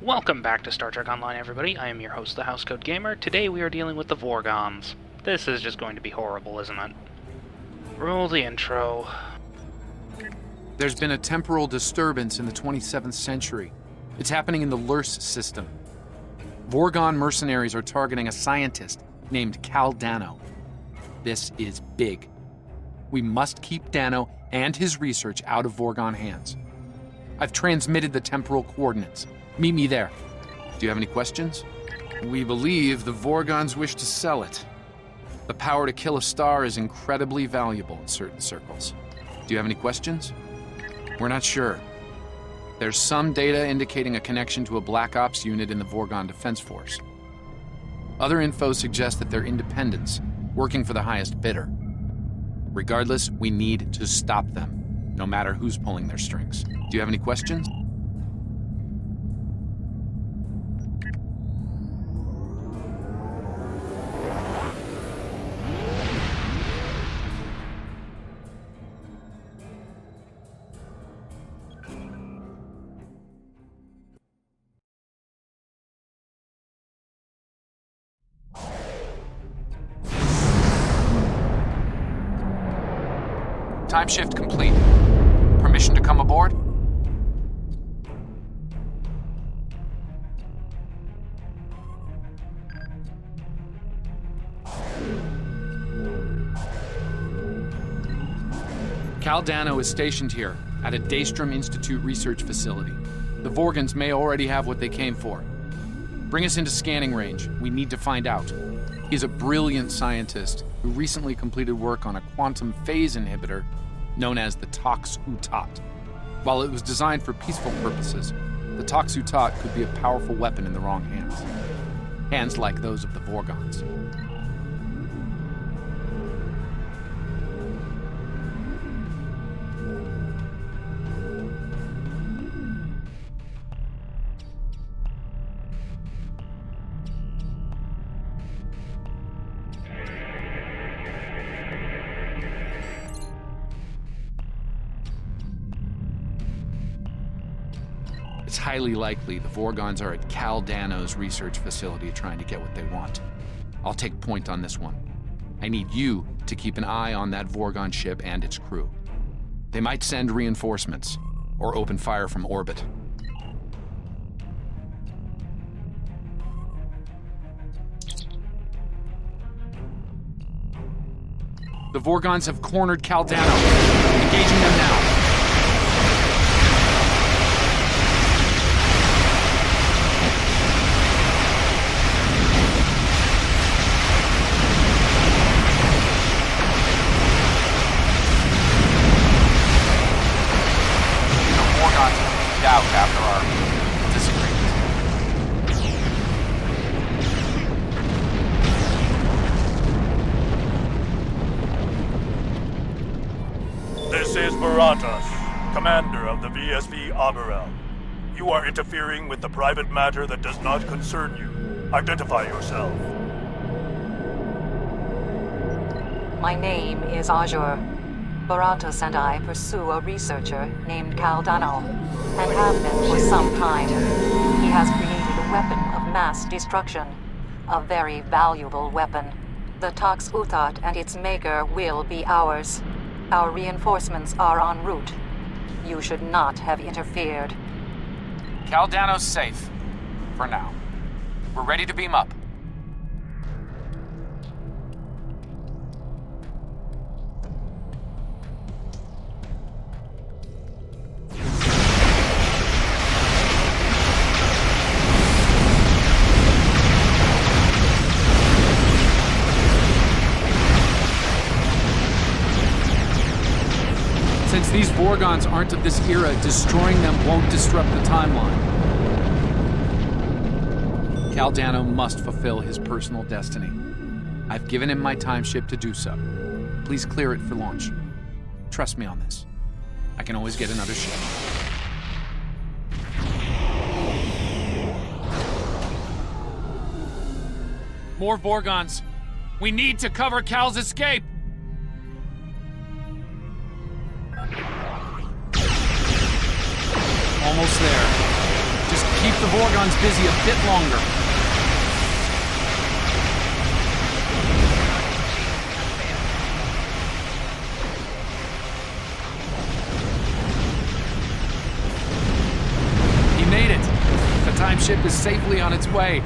Welcome back to Star Trek Online, everybody. I am your host, the Housecoat Gamer. Today we are dealing with the Vorgons. This is just going to be horrible, isn't it? Roll the intro. There's been a temporal disturbance in the 27th century. It's happening in the Lurs system. Vorgon mercenaries are targeting a scientist named Cal Dano. This is big. We must keep Dano and his research out of Vorgon hands. I've transmitted the temporal coordinates. Meet me there. Do you have any questions? We believe the Vorgons wish to sell it. The power to kill a star is incredibly valuable in certain circles. Do you have any questions? We're not sure. There's some data indicating a connection to a Black Ops unit in the Vorgon Defense Force. Other info suggests that they're independents, working for the highest bidder. Regardless, we need to stop them, no matter who's pulling their strings. Do you have any questions? Time shift complete. Permission to come aboard? Cal Dano is stationed here at a Daystrom Institute research facility. The Vorgons may already have what they came for. Bring us into scanning range. We need to find out. He's a brilliant scientist who recently completed work on a quantum phase inhibitor known as the Housecoat. While it was designed for peaceful purposes, the Housecoat could be a powerful weapon in the wrong hands. Hands like those of the Vorgons. It's highly likely the Vorgons are at Cal Dano's research facility trying to get what they want. I'll take point on this one. I need you to keep an eye on that Vorgon ship and its crew. They might send reinforcements, or open fire from orbit. The Vorgons have cornered Cal Dano. Engaging them now. Out after our disagreement. This is Baratas, commander of the VSV Aberel. You are interfering with the private matter that does not concern you. Identify yourself. My name is Azure. Baratas and I pursue a researcher named Cal Dano, and have been for some time. He has created a weapon of mass destruction, a very valuable weapon. The Housecoat and its maker will be ours. Our reinforcements are en route. You should not have interfered. Cal Dano's safe, for now. We're ready to beam up. Since these Vorgons aren't of this era, destroying them won't disrupt the timeline. Cal Dano must fulfill his personal destiny. I've given him my time ship to do so. Please clear it for launch. Trust me on this. I can always get another ship. More Vorgons. We need to cover Cal's escape. Almost there. Just keep the Vorgons busy a bit longer. He made it. The time ship is safely on its way.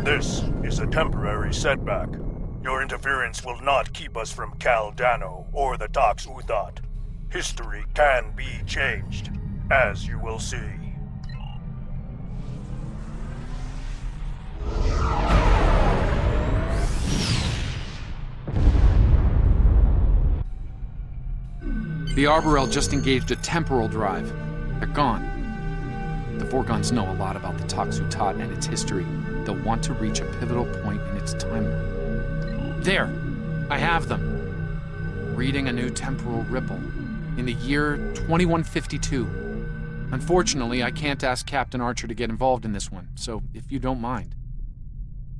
This is a temporary setback. Your interference will not keep us from Caldano or the Tox Uthat. History can be changed, as you will see. The Arborel just engaged a temporal drive. They're gone. The Vorgons know a lot about the Tox Uthat and its history. They'll want to reach a pivotal point in its timeline. There! I have them. Reading a new temporal ripple. In the year 2152. Unfortunately, I can't ask Captain Archer to get involved in this one, so if you don't mind.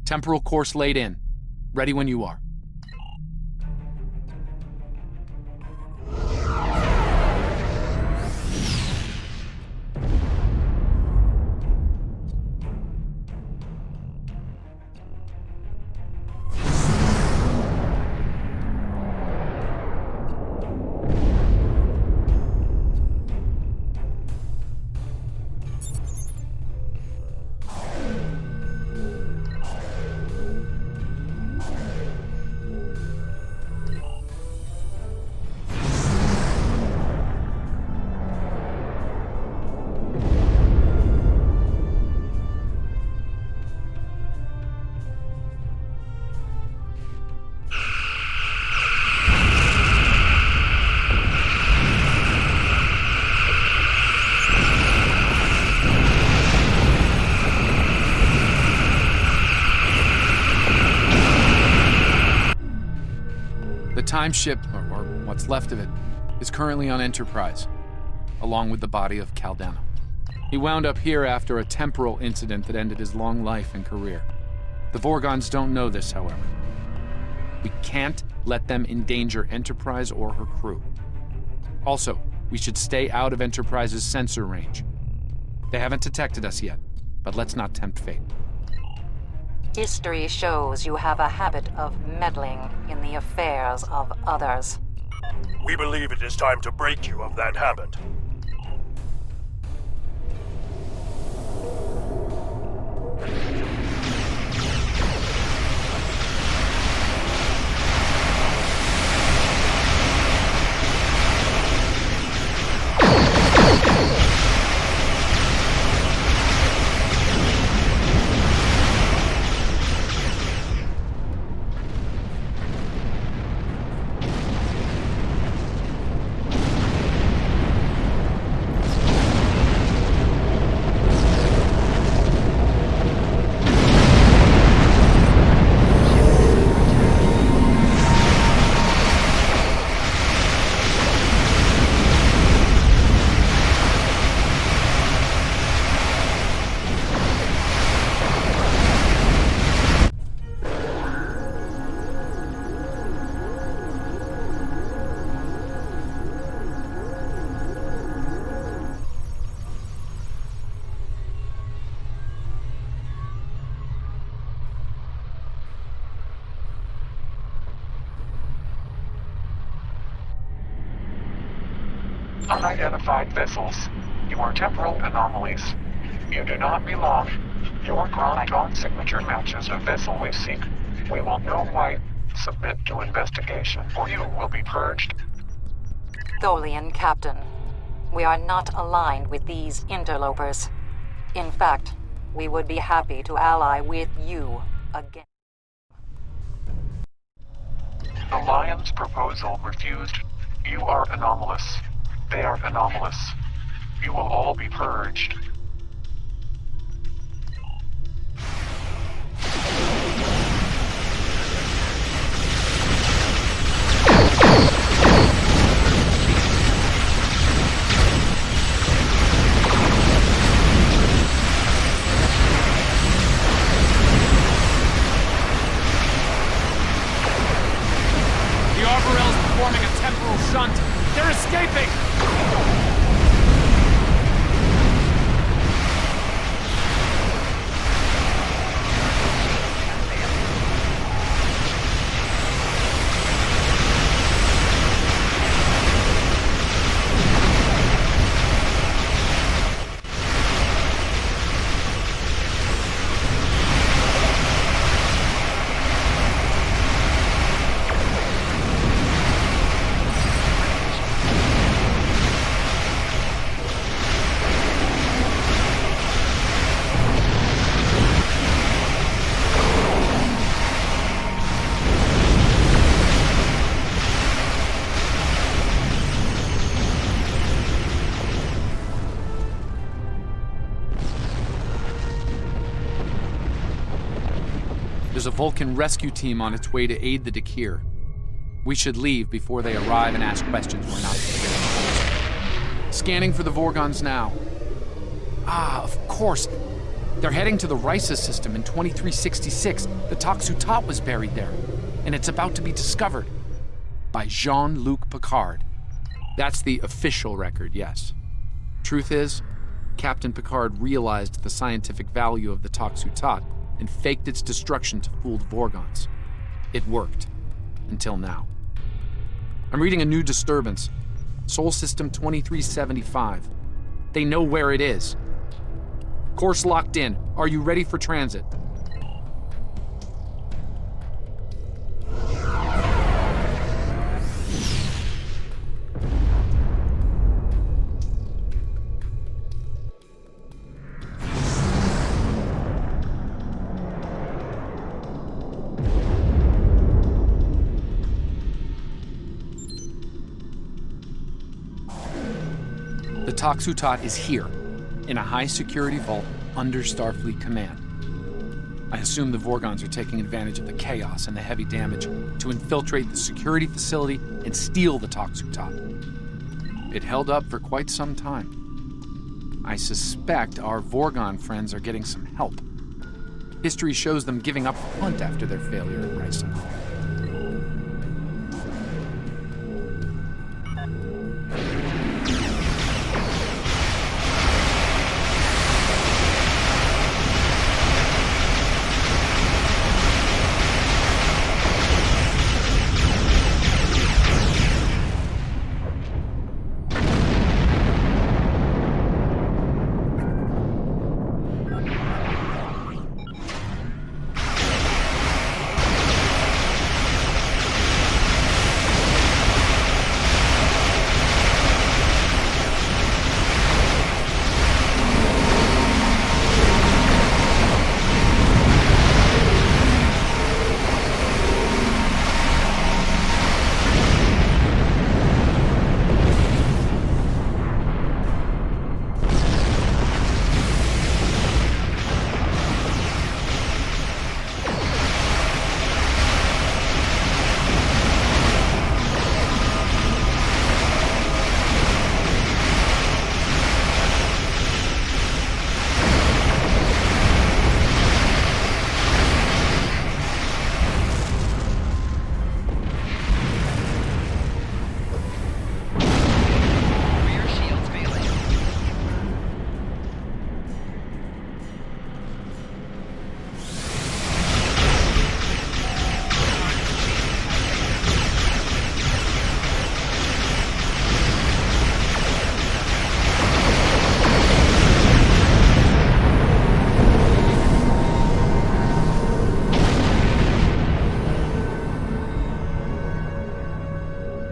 Temporal course laid in. Ready when you are. The time ship, or what's left of it, is currently on Enterprise, along with the body of Caldano. He wound up here after a temporal incident that ended his long life and career. The Vorgons don't know this, however. We can't let them endanger Enterprise or her crew. Also, we should stay out of Enterprise's sensor range. They haven't detected us yet, but let's not tempt fate. History shows you have a habit of meddling in the affairs of others. We believe it is time to break you of that habit. Unidentified vessels. You are temporal anomalies. You do not belong. Your chronogon signature matches a vessel we seek. We will know why. Submit to investigation, or you will be purged. Tholian Captain, we are not aligned with these interlopers. In fact, we would be happy to ally with you again. The Lion's proposal refused. You are anomalous. They are anomalous. You will all be purged. escaping! There's a Vulcan rescue team on its way to aid the Dakir. We should leave before they arrive and ask questions we're not prepared. Scanning for the Vorgons now. Ah, of course. They're heading to the Risa system in 2366. The Housecoat was buried there, and it's about to be discovered by Jean-Luc Picard. That's the official record, yes. Truth is, Captain Picard realized the scientific value of the Housecoat and faked its destruction to fool the Vorgons. It worked. Until now. I'm reading a new disturbance. Sol System 2375. They know where it is. Course locked in. Are you ready for transit? The Housecoat is here, in a high-security vault under Starfleet command. I assume the Vorgons are taking advantage of the chaos and the heavy damage to infiltrate the security facility and steal the Housecoat. It held up for quite some time. I suspect our Vorgon friends are getting some help. History shows them giving up the hunt after their failure at Risa.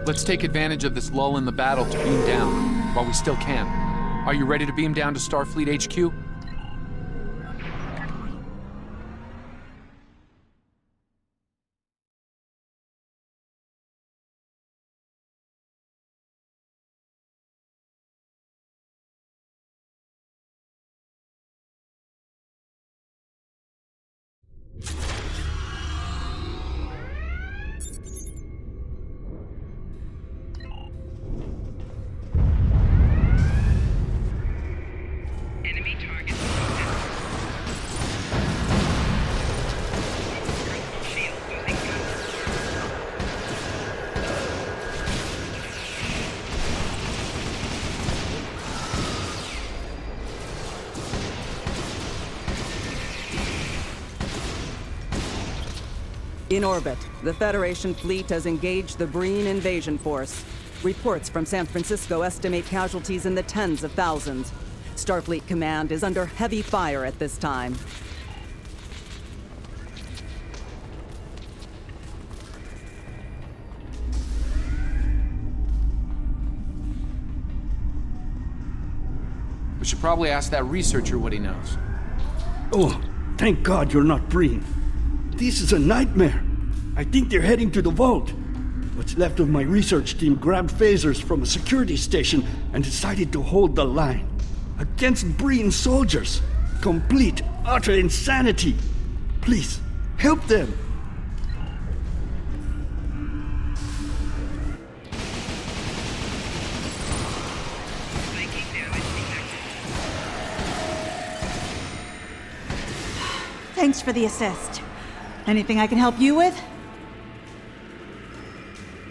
Let's take advantage of this lull in the battle to beam down, while we still can. Are you ready to beam down to Starfleet HQ? Enemy target In orbit, the Federation fleet has engaged the Breen invasion force. Reports from San Francisco estimate casualties in the tens of thousands. Starfleet Command is under heavy fire at this time. We should probably ask that researcher what he knows. Oh, thank God you're not Breen. This is a nightmare. I think they're heading to the vault. What's left of my research team grabbed phasers from a security station and decided to hold the line. Against Breen soldiers. Complete, utter insanity. Please, help them. Thanks for the assist. Anything I can help you with?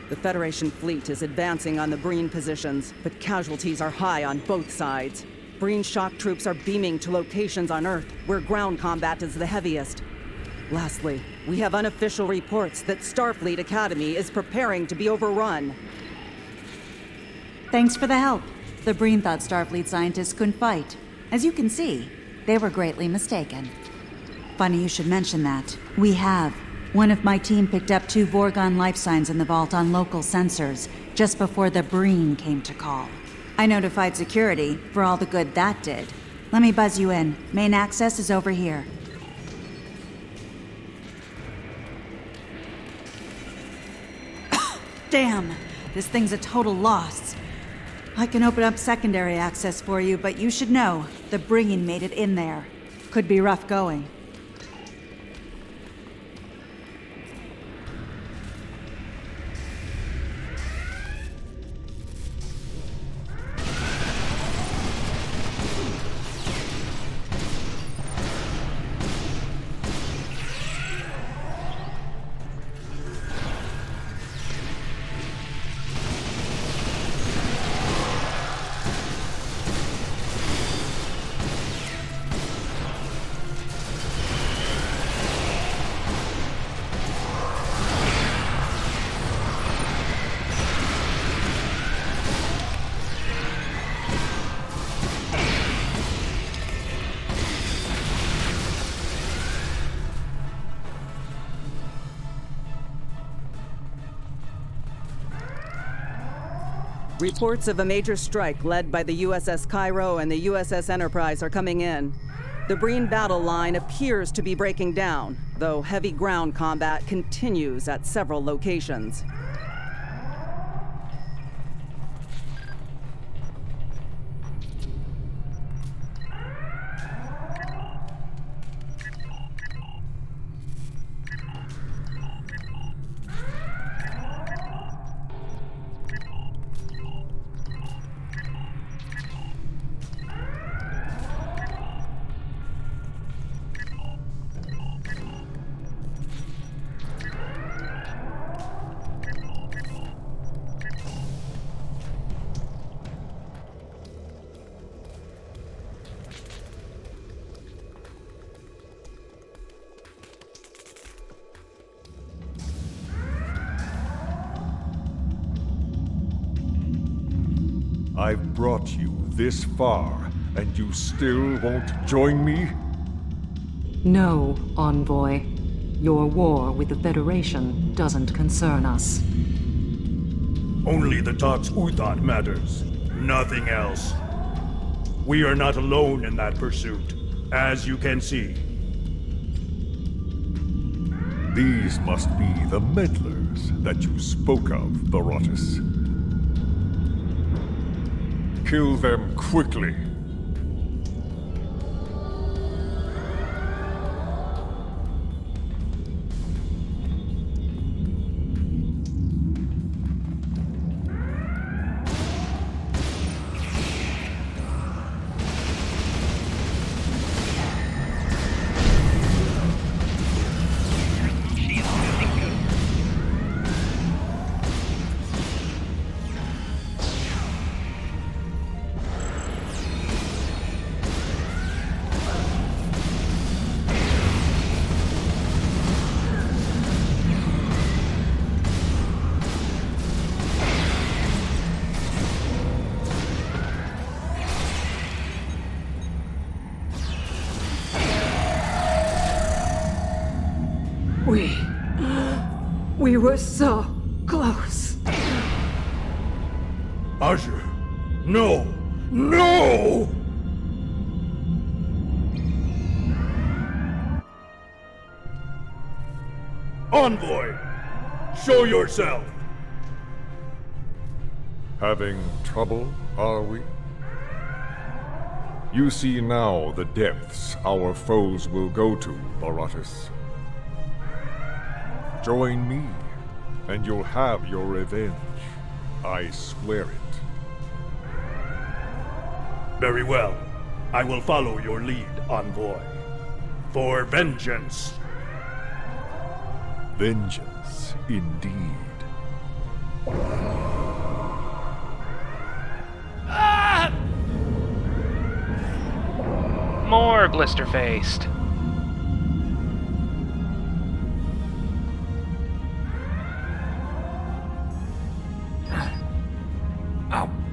The Federation fleet is advancing on the Breen positions, but casualties are high on both sides. Breen shock troops are beaming to locations on Earth, where ground combat is the heaviest. Lastly, we have unofficial reports that Starfleet Academy is preparing to be overrun. Thanks for the help. The Breen thought Starfleet scientists couldn't fight. As you can see, they were greatly mistaken. Funny you should mention that. We have. One of my team picked up 2 Vorgon life signs in the vault on local sensors, just before the Breen came to call. I notified security, for all the good that did. Let me buzz you in. Main access is over here. Damn! This thing's a total loss. I can open up secondary access for you, but you should know, the Breen made it in there. Could be rough going. Reports of a major strike led by the USS Cairo and the USS Enterprise are coming in. The Breen battle line appears to be breaking down, though heavy ground combat continues at several locations. I've brought you this far, and you still won't join me? No, Envoy. Your war with the Federation doesn't concern us. Only the Tox Uthot matters. Nothing else. We are not alone in that pursuit, as you can see. These must be the meddlers that you spoke of, Barotus. Kill them quickly. We were so close. Azure, no! No! Envoy, show yourself! Having trouble, are we? You see now the depths our foes will go to, Baratus. Join me, and you'll have your revenge. I swear it. Very well. I will follow your lead, Envoy. For vengeance. Vengeance, indeed. More blister-faced.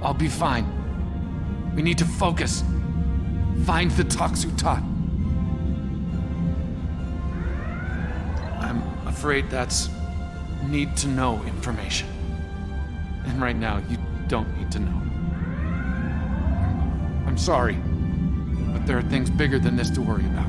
I'll be fine. We need to focus. Find the Toxutot. I'm afraid that's need-to-know information. And right now, you don't need to know. I'm sorry, but there are things bigger than this to worry about.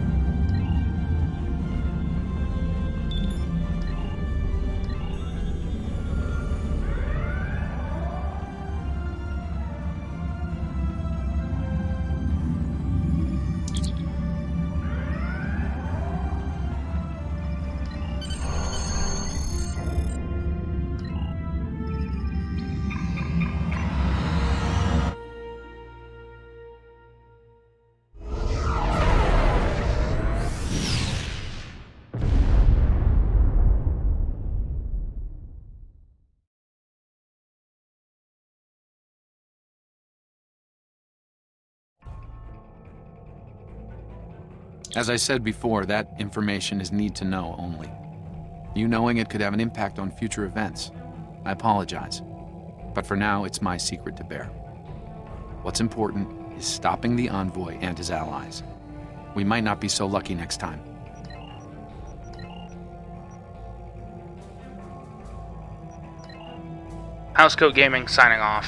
As I said before, that information is need to know only. You knowing it could have an impact on future events. I apologize. But for now, it's my secret to bear. What's important is stopping the Envoy and his allies. We might not be so lucky next time. Housecoat Gaming signing off.